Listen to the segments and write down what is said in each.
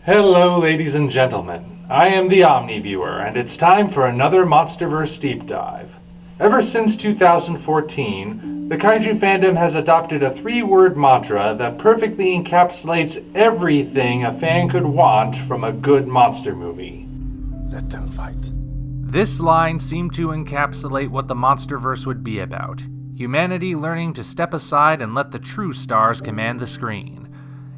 Hello, ladies and gentlemen. I am the Omni viewer, and it's time for another MonsterVerse deep dive. Ever since 2014, the kaiju fandom has adopted a 3-word mantra that perfectly encapsulates everything a fan could want from a good monster movie. Let them fight. This line seemed to encapsulate what the MonsterVerse would be about. Humanity learning to step aside and let the true stars command the screen.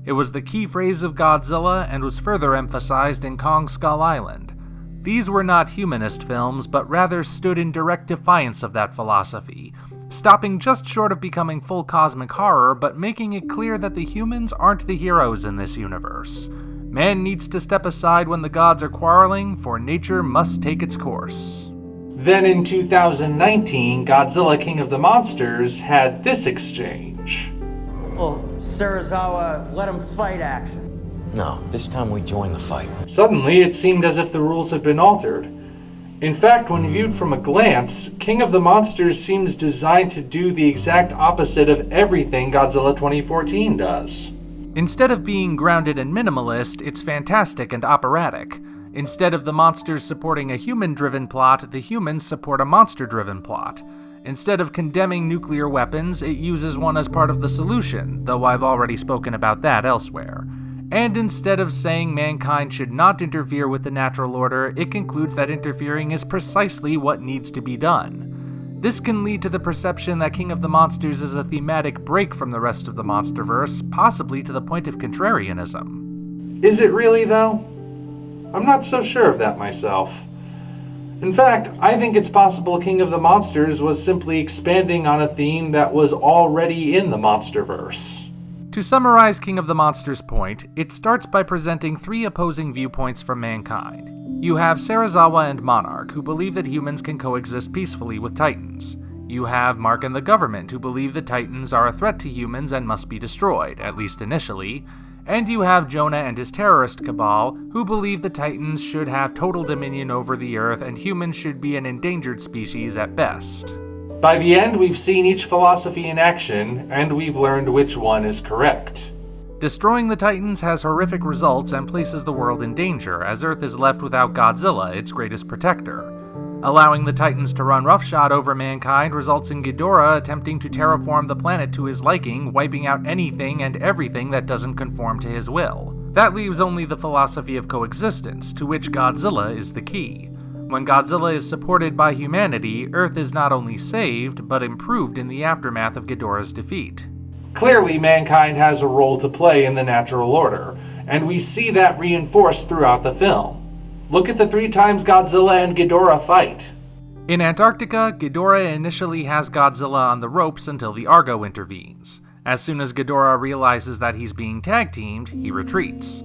It was the key phrase of Godzilla and was further emphasized in Kong Skull Island. These were not humanist films, but rather stood in direct defiance of that philosophy, stopping just short of becoming full cosmic horror, but making it clear that the humans aren't the heroes in this universe. Man needs to step aside when the gods are quarreling, for nature must take its course. Then in 2019, Godzilla King of the Monsters had this exchange. Well, Serizawa, let him fight action. No, this time we join the fight. Suddenly, it seemed as if the rules had been altered. In fact, when viewed from a glance, King of the Monsters seems designed to do the exact opposite of everything Godzilla 2014 does. Instead of being grounded and minimalist, it's fantastic and operatic. Instead of the monsters supporting a human-driven plot, the humans support a monster-driven plot. Instead of condemning nuclear weapons, it uses one as part of the solution, though I've already spoken about that elsewhere. And instead of saying mankind should not interfere with the natural order, it concludes that interfering is precisely what needs to be done. This can lead to the perception that King of the Monsters is a thematic break from the rest of the MonsterVerse, possibly to the point of contrarianism. Is it really, though? I'm not so sure of that myself. In fact, I think it's possible King of the Monsters was simply expanding on a theme that was already in the MonsterVerse. To summarize King of the Monsters' point, it starts by presenting 3 opposing viewpoints from mankind. You have Serizawa and Monarch, who believe that humans can coexist peacefully with Titans. You have Mark and the government, who believe that Titans are a threat to humans and must be destroyed, at least initially. And you have Jonah and his terrorist cabal, who believe the Titans should have total dominion over the Earth and humans should be an endangered species at best. By the end, we've seen each philosophy in action, and we've learned which one is correct. Destroying the Titans has horrific results and places the world in danger, as Earth is left without Godzilla, its greatest protector. Allowing the Titans to run roughshod over mankind results in Ghidorah attempting to terraform the planet to his liking, wiping out anything and everything that doesn't conform to his will. That leaves only the philosophy of coexistence, to which Godzilla is the key. When Godzilla is supported by humanity, Earth is not only saved, but improved in the aftermath of Ghidorah's defeat. Clearly, mankind has a role to play in the natural order, and we see that reinforced throughout the film. Look at the 3 times Godzilla and Ghidorah fight. In Antarctica, Ghidorah initially has Godzilla on the ropes until the Argo intervenes. As soon as Ghidorah realizes that he's being tag-teamed, he retreats.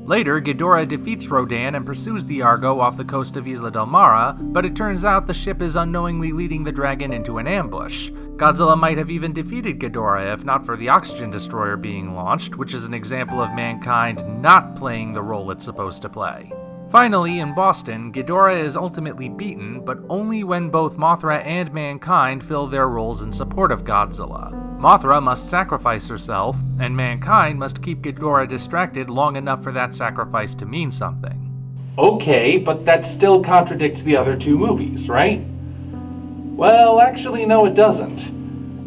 Later, Ghidorah defeats Rodan and pursues the Argo off the coast of Isla del Mara, but it turns out the ship is unknowingly leading the dragon into an ambush. Godzilla might have even defeated Ghidorah if not for the oxygen destroyer being launched, which is an example of mankind not playing the role it's supposed to play. Finally, in Boston, Ghidorah is ultimately beaten, but only when both Mothra and mankind fill their roles in support of Godzilla. Mothra must sacrifice herself, and mankind must keep Ghidorah distracted long enough for that sacrifice to mean something. Okay, but that still contradicts the other 2 movies, right? Well, actually, no, it doesn't.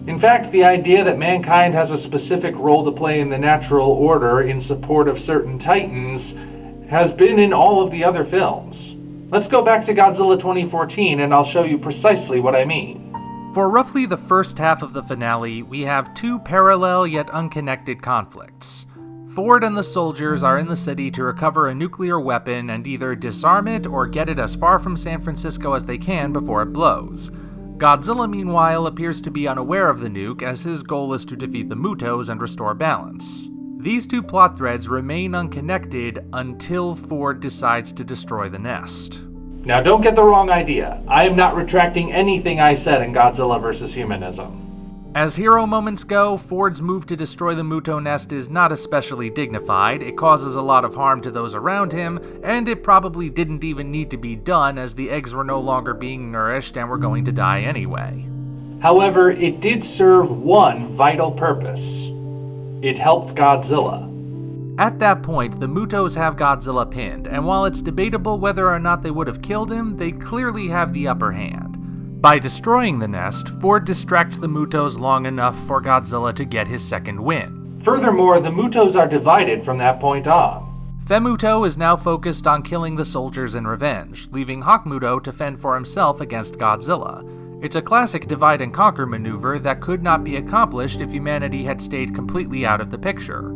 In fact, the idea that mankind has a specific role to play in the natural order in support of certain titans has been in all of the other films. Let's go back to Godzilla 2014 and I'll show you precisely what I mean. For roughly the first half of the finale, we have 2 parallel yet unconnected conflicts. Ford and the soldiers are in the city to recover a nuclear weapon and either disarm it or get it as far from San Francisco as they can before it blows. Godzilla, meanwhile, appears to be unaware of the nuke, as his goal is to defeat the Mutos and restore balance. These 2 plot threads remain unconnected until Ford decides to destroy the nest. Now don't get the wrong idea. I am not retracting anything I said in Godzilla vs. Humanism. As hero moments go, Ford's move to destroy the Muto nest is not especially dignified, it causes a lot of harm to those around him, and it probably didn't even need to be done as the eggs were no longer being nourished and were going to die anyway. However, it did serve one vital purpose. It helped Godzilla. At that point, the Mutos have Godzilla pinned, and while it's debatable whether or not they would have killed him, they clearly have the upper hand. By destroying the nest, Ford distracts the Mutos long enough for Godzilla to get his second win. Furthermore, the Mutos are divided from that point on. Femuto is now focused on killing the soldiers in revenge, leaving Hawkmuto to fend for himself against Godzilla. It's a classic divide and conquer maneuver that could not be accomplished if humanity had stayed completely out of the picture.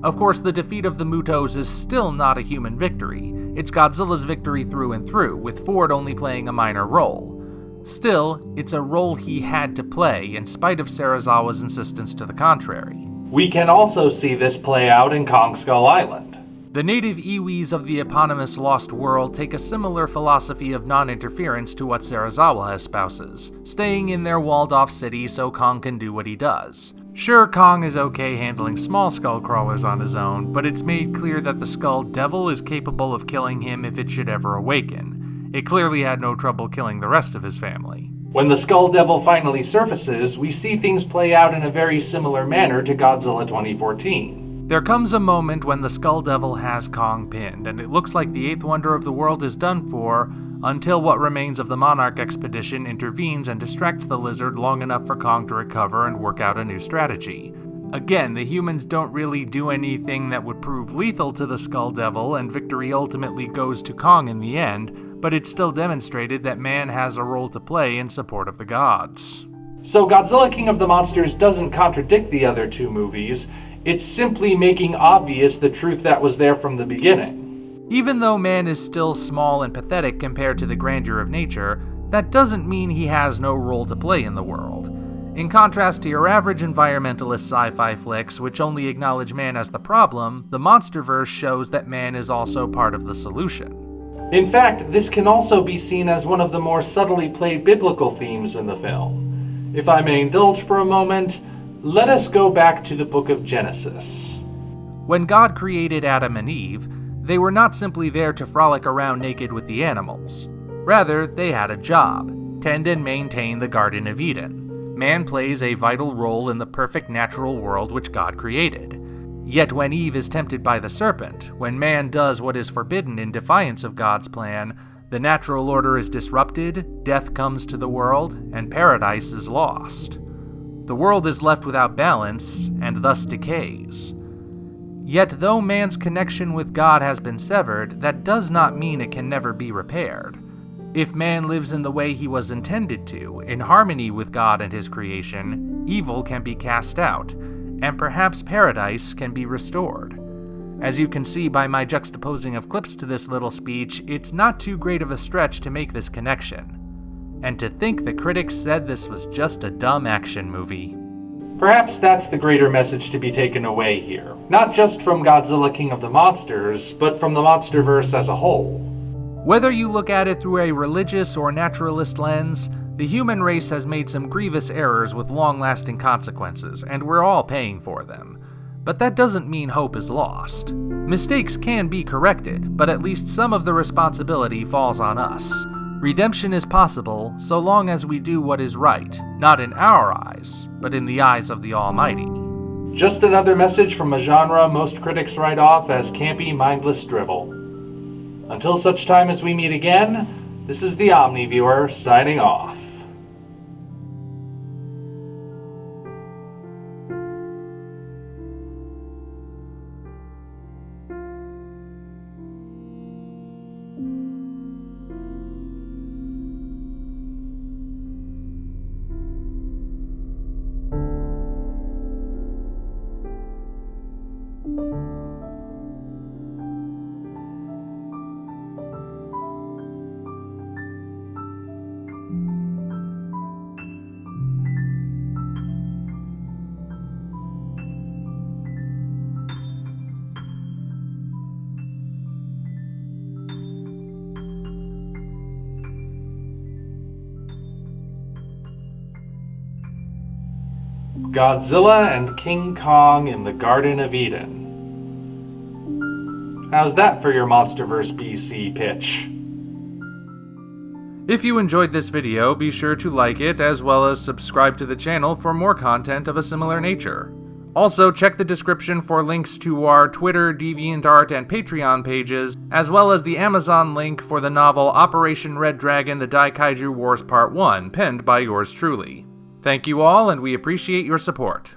Of course, the defeat of the Mutos is still not a human victory. It's Godzilla's victory through and through, with Ford only playing a minor role. Still, it's a role he had to play, in spite of Serizawa's insistence to the contrary. We can also see this play out in Kong Skull Island. The native Iwis of the eponymous Lost World take a similar philosophy of non-interference to what Serizawa espouses, staying in their walled-off city so Kong can do what he does. Sure, Kong is okay handling small skull crawlers on his own, but it's made clear that the Skull Devil is capable of killing him if it should ever awaken. It clearly had no trouble killing the rest of his family. When the Skull Devil finally surfaces, we see things play out in a very similar manner to Godzilla 2014. There comes a moment when the Skull Devil has Kong pinned, and it looks like the eighth wonder of the world is done for, until what remains of the Monarch expedition intervenes and distracts the lizard long enough for Kong to recover and work out a new strategy. Again, the humans don't really do anything that would prove lethal to the Skull Devil, and victory ultimately goes to Kong in the end, but it's still demonstrated that man has a role to play in support of the gods. So Godzilla King of the Monsters doesn't contradict the other two movies, it's simply making obvious the truth that was there from the beginning. Even though man is still small and pathetic compared to the grandeur of nature, that doesn't mean he has no role to play in the world. In contrast to your average environmentalist sci-fi flicks, which only acknowledge man as the problem, the MonsterVerse shows that man is also part of the solution. In fact, this can also be seen as one of the more subtly played biblical themes in the film. If I may indulge for a moment, let us go back to the book of Genesis. When God created Adam and Eve, they were not simply there to frolic around naked with the animals. Rather, they had a job: tend and maintain the Garden of Eden. Man plays a vital role in the perfect natural world which God created. Yet when Eve is tempted by the serpent, when man does what is forbidden in defiance of God's plan, the natural order is disrupted, death comes to the world, and paradise is lost. The world is left without balance, and thus decays. Yet though man's connection with God has been severed, that does not mean it can never be repaired. If man lives in the way he was intended to, in harmony with God and his creation, evil can be cast out, and perhaps paradise can be restored. As you can see by my juxtaposing of clips to this little speech, it's not too great of a stretch to make this connection. And to think the critics said this was just a dumb action movie. Perhaps that's the greater message to be taken away here. Not just from Godzilla King of the Monsters, but from the MonsterVerse as a whole. Whether you look at it through a religious or naturalist lens, the human race has made some grievous errors with long-lasting consequences, and we're all paying for them. But that doesn't mean hope is lost. Mistakes can be corrected, but at least some of the responsibility falls on us. Redemption is possible so long as we do what is right, not in our eyes, but in the eyes of the Almighty. Just another message from a genre most critics write off as campy, mindless drivel. Until such time as we meet again, this is the Omni Viewer signing off. Godzilla and King Kong in the Garden of Eden. How's that for your MonsterVerse BC pitch? If you enjoyed this video, be sure to like it as well as subscribe to the channel for more content of a similar nature. Also, check the description for links to our Twitter, DeviantArt, and Patreon pages, as well as the Amazon link for the novel Operation Red Dragon: The Daikaiju Wars Part 1, penned by yours truly. Thank you all, and we appreciate your support.